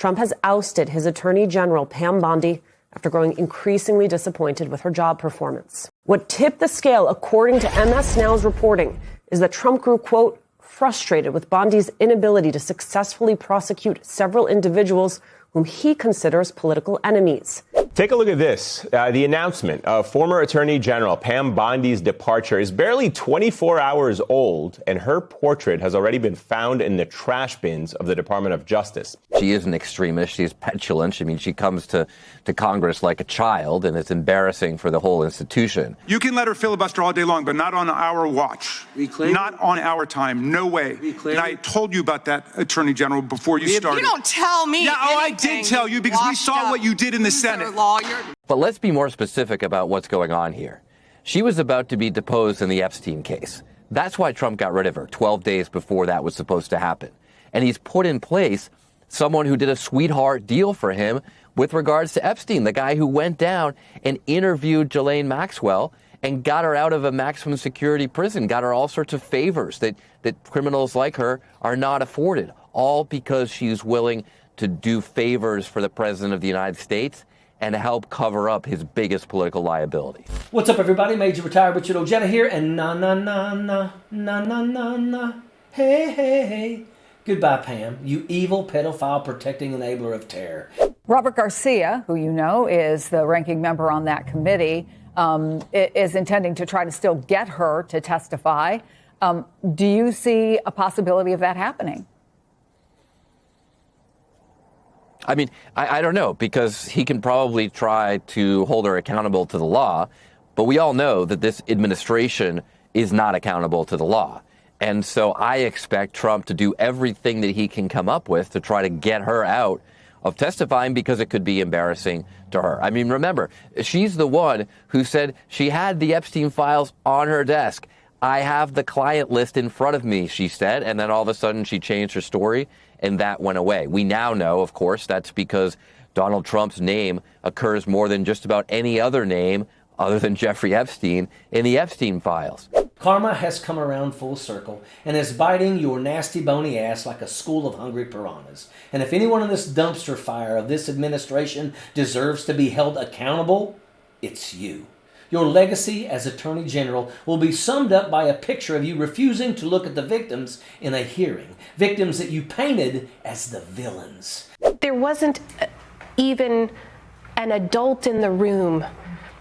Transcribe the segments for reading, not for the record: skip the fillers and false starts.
Trump has ousted his Attorney General, Pam Bondi, after growing increasingly disappointed with her job performance. What tipped the scale, according to MS Now's reporting, is that Trump grew, quote, frustrated with Bondi's inability to successfully prosecute several individuals whom he considers political enemies. Take a look at this. The announcement of former Attorney General Pam Bondi's departure is barely 24 hours old, and her portrait has already been found in the trash bins of the Department of Justice. She is an extremist. She's petulant. I mean, she comes to Congress like a child, and it's embarrassing for the whole institution. You can let her filibuster all day long, but not on our watch. Not on our time. No way. And I told you about that, Attorney General, before you started. You don't tell me. Yeah, I did tell you because we saw what you did in the Senate. But let's be more specific about what's going on here. She was about to be deposed in the Epstein case. That's why Trump got rid of her 12 days before that was supposed to happen. And he's put in place someone who did a sweetheart deal for him with regards to Epstein, the guy who went down and interviewed Ghislaine Maxwell and got her out of a maximum security prison, got her all sorts of favors that criminals like her are not afforded, all because she's willing to do favors for the President of the United States and help cover up his biggest political liability. What's up, everybody? Major Retired Richard Ojeda here, and na, hey. Goodbye, Pam, you evil pedophile protecting enabler of terror. Robert Garcia, who you know is the ranking member on that committee, is intending to try to still get her to testify. Do you see a possibility of that happening? I mean, I don't know, because he can probably try to hold her accountable to the law, but we all know that this administration is not accountable to the law. And so I expect Trump to do everything that he can come up with to try to get her out of testifying, because it could be embarrassing to her. I mean, remember, she's the one who said she had the Epstein files on her desk. I have the client list in front of me, she said, and then all of a sudden she changed her story and that went away. We now know, of course, that's because Donald Trump's name occurs more than just about any other name other than Jeffrey Epstein in the Epstein files. Karma has come around full circle and is biting your nasty bony ass like a school of hungry piranhas. And if anyone in this dumpster fire of this administration deserves to be held accountable, it's you. Your legacy as Attorney General will be summed up by a picture of you refusing to look at the victims in a hearing. Victims that you painted as the villains. There wasn't even an adult in the room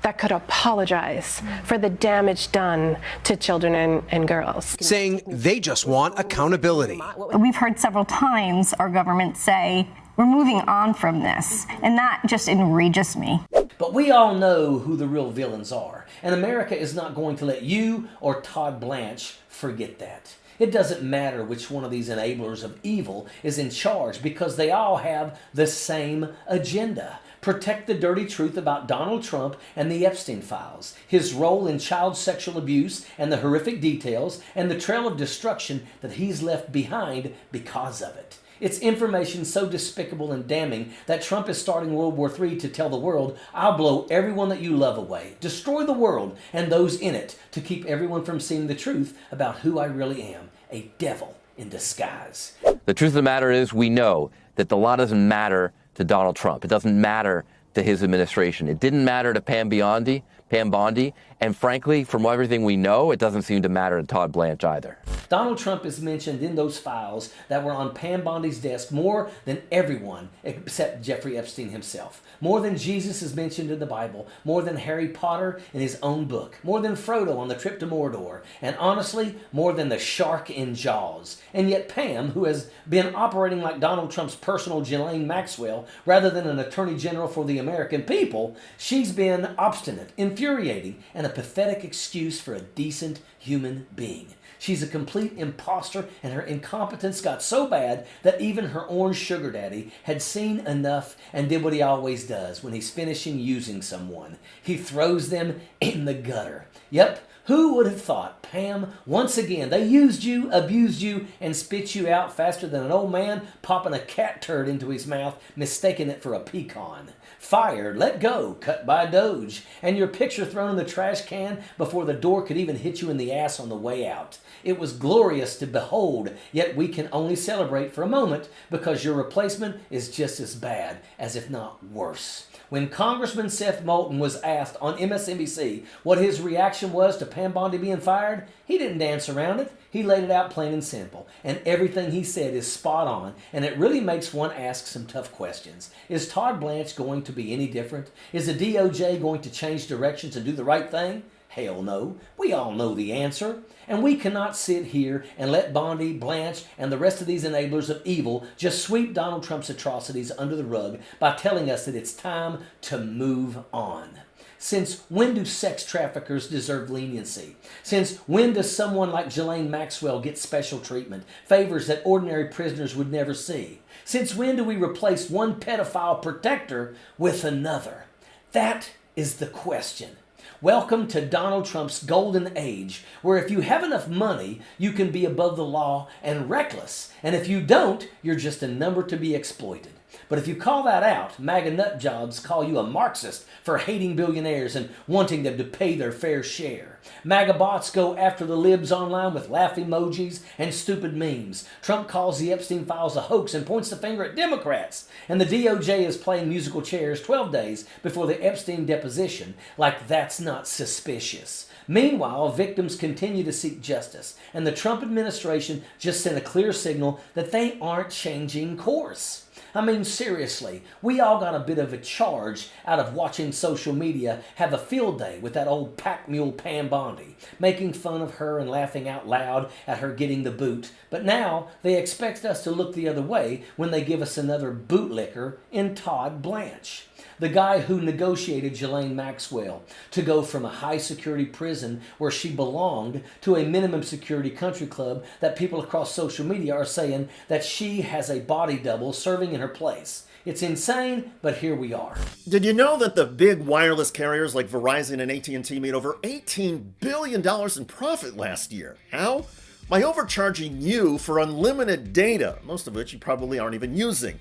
that could apologize for the damage done to children and girls. Saying they just want accountability. We've heard several times our government say, we're moving on from this, and that just enrages me. But we all know who the real villains are, and America is not going to let you or Todd Blanche forget that. It doesn't matter which one of these enablers of evil is in charge, because they all have the same agenda. Protect the dirty truth about Donald Trump and the Epstein files, his role in child sexual abuse and the horrific details, and the trail of destruction that he's left behind because of it. It's information so despicable and damning that Trump is starting World War III to tell the world, I'll blow everyone that you love away, destroy the world and those in it, to keep everyone from seeing the truth about who I really am, a devil in disguise. The truth of the matter is, we know that the law doesn't matter to Donald Trump. It doesn't matter to his administration. It didn't matter to Pam Bondi, and frankly, from everything we know, it doesn't seem to matter to Todd Blanche either. Donald Trump is mentioned in those files that were on Pam Bondi's desk more than everyone except Jeffrey Epstein himself. More than Jesus is mentioned in the Bible, more than Harry Potter in his own book, more than Frodo on the trip to Mordor, and honestly, more than the shark in Jaws. And yet Pam, who has been operating like Donald Trump's personal Ghislaine Maxwell rather than an Attorney General for the American people, she's been obstinate, infuriating, and a pathetic excuse for a decent human being. She's a complete imposter, and her incompetence got so bad that even her orange sugar daddy had seen enough and did what he always does when he's finishing using someone. He throws them in the gutter. Yep, Who would have thought, Pam, once again, they used you, abused you, and spit you out faster than an old man popping a cat turd into his mouth, mistaking it for a pecan. Fired, let go, cut by a doge, and your picture thrown in the trash can before the door could even hit you in the ass on the way out. It was glorious to behold, yet we can only celebrate for a moment because your replacement is just as bad, as if not worse. When Congressman Seth Moulton was asked on MSNBC what his reaction was to Pam Bondi being fired, he didn't dance around it. He laid it out plain and simple. And everything he said is spot on, and it really makes one ask some tough questions. Is Todd Blanche going to be any different? Is the DOJ going to change directions and do the right thing? Hell no. We all know the answer. And we cannot sit here and let Bondi, Blanche, and the rest of these enablers of evil just sweep Donald Trump's atrocities under the rug by telling us that it's time to move on. Since when do sex traffickers deserve leniency? Since when does someone like Ghislaine Maxwell get special treatment, favors that ordinary prisoners would never see? Since when do we replace one pedophile protector with another? That is the question. Welcome to Donald Trump's golden age, where if you have enough money, you can be above the law and reckless. And if you don't, you're just a number to be exploited. But if you call that out, MAGA nut jobs call you a Marxist for hating billionaires and wanting them to pay their fair share. MAGA bots go after the libs online with laugh emojis and stupid memes. Trump calls the Epstein files a hoax and points the finger at Democrats. And the DOJ is playing musical chairs 12 days before the Epstein deposition, like that's not suspicious. Meanwhile, victims continue to seek justice, and the Trump administration just sent a clear signal that they aren't changing course. I mean, seriously, we all got a bit of a charge out of watching social media have a field day with that old pack mule Pam Bondi, making fun of her and laughing out loud at her getting the boot. But now they expect us to look the other way when they give us another bootlicker in Todd Blanche, the guy who negotiated Ghislaine Maxwell to go from a high-security prison where she belonged to a minimum security country club that people across social media are saying that she has a body double serving in her place. It's insane, but here we are. Did you know that the big wireless carriers like Verizon and AT&T made over $18 billion in profit last year? How? By overcharging you for unlimited data, most of which you probably aren't even using.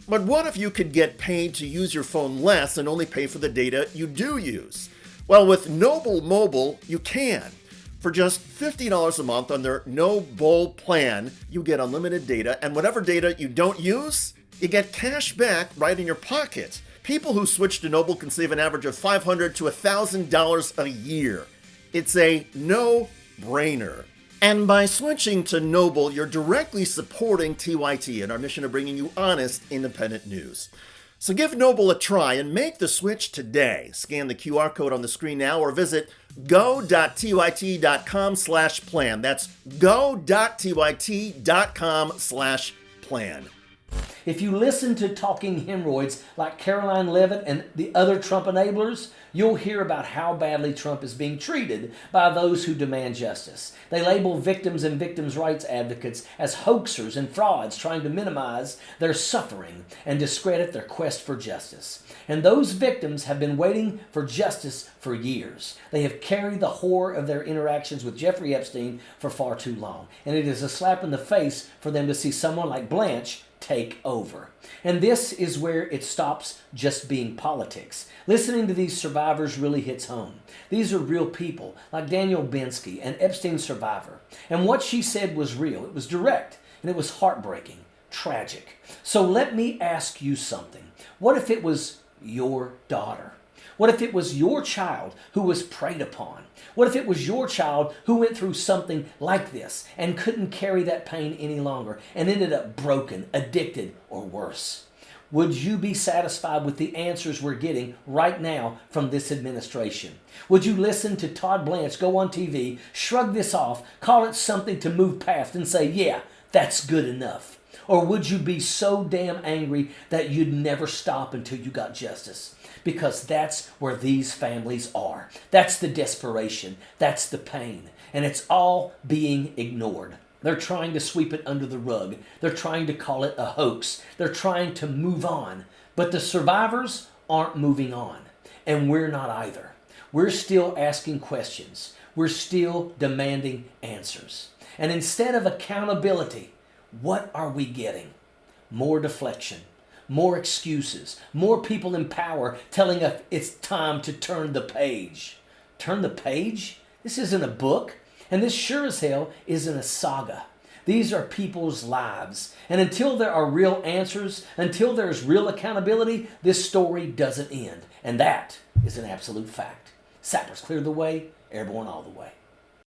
But what if you could get paid to use your phone less and only pay for the data you do use? Well, with Noble Mobile, you can. For just $50 a month on their No Bull plan, you get unlimited data, and whatever data you don't use, you get cash back right in your pocket. People who switch to Noble can save an average of $500 to $1,000 a year. It's a no-brainer. And by switching to Noble, you're directly supporting TYT and our mission of bringing you honest, independent news. So give Noble a try and make the switch today. Scan the QR code on the screen now or visit go.tyt.com/plan. That's go.tyt.com/plan. If you listen to talking hemorrhoids like Caroline Leavitt and the other Trump enablers, you'll hear about how badly Trump is being treated by those who demand justice. They label victims and victims' rights advocates as hoaxers and frauds trying to minimize their suffering and discredit their quest for justice. And those victims have been waiting for justice for years. They have carried the horror of their interactions with Jeffrey Epstein for far too long. And it is a slap in the face for them to see someone like Blanche take over. And this is where it stops just being politics. Listening to these survivors really hits home. These are real people, like Daniel Bensky, an Epstein survivor. And what she said was real. It was direct, and it was heartbreaking, tragic. So let me ask you something. What if it was your daughter? What if it was your child who was preyed upon? What if it was your child who went through something like this and couldn't carry that pain any longer and ended up broken, addicted, or worse? Would you be satisfied with the answers we're getting right now from this administration? Would you listen to Todd Blanche go on TV, shrug this off, call it something to move past and say, yeah, that's good enough? Or would you be so damn angry that you'd never stop until you got justice? Because that's where these families are. That's the desperation. That's the pain. And it's all being ignored. They're trying to sweep it under the rug. They're trying to call it a hoax. They're trying to move on. But the survivors aren't moving on. And we're not either. We're still asking questions. we're still demanding answers. And instead of accountability, what are we getting? More deflection, more excuses, more people in power telling us it's time to turn the page. Turn the page? This isn't a book, and this sure as hell isn't a saga. These are people's lives. And until there are real answers, until there's real accountability, this story doesn't end. And that is an absolute fact. Sappers clear the way, airborne all the way.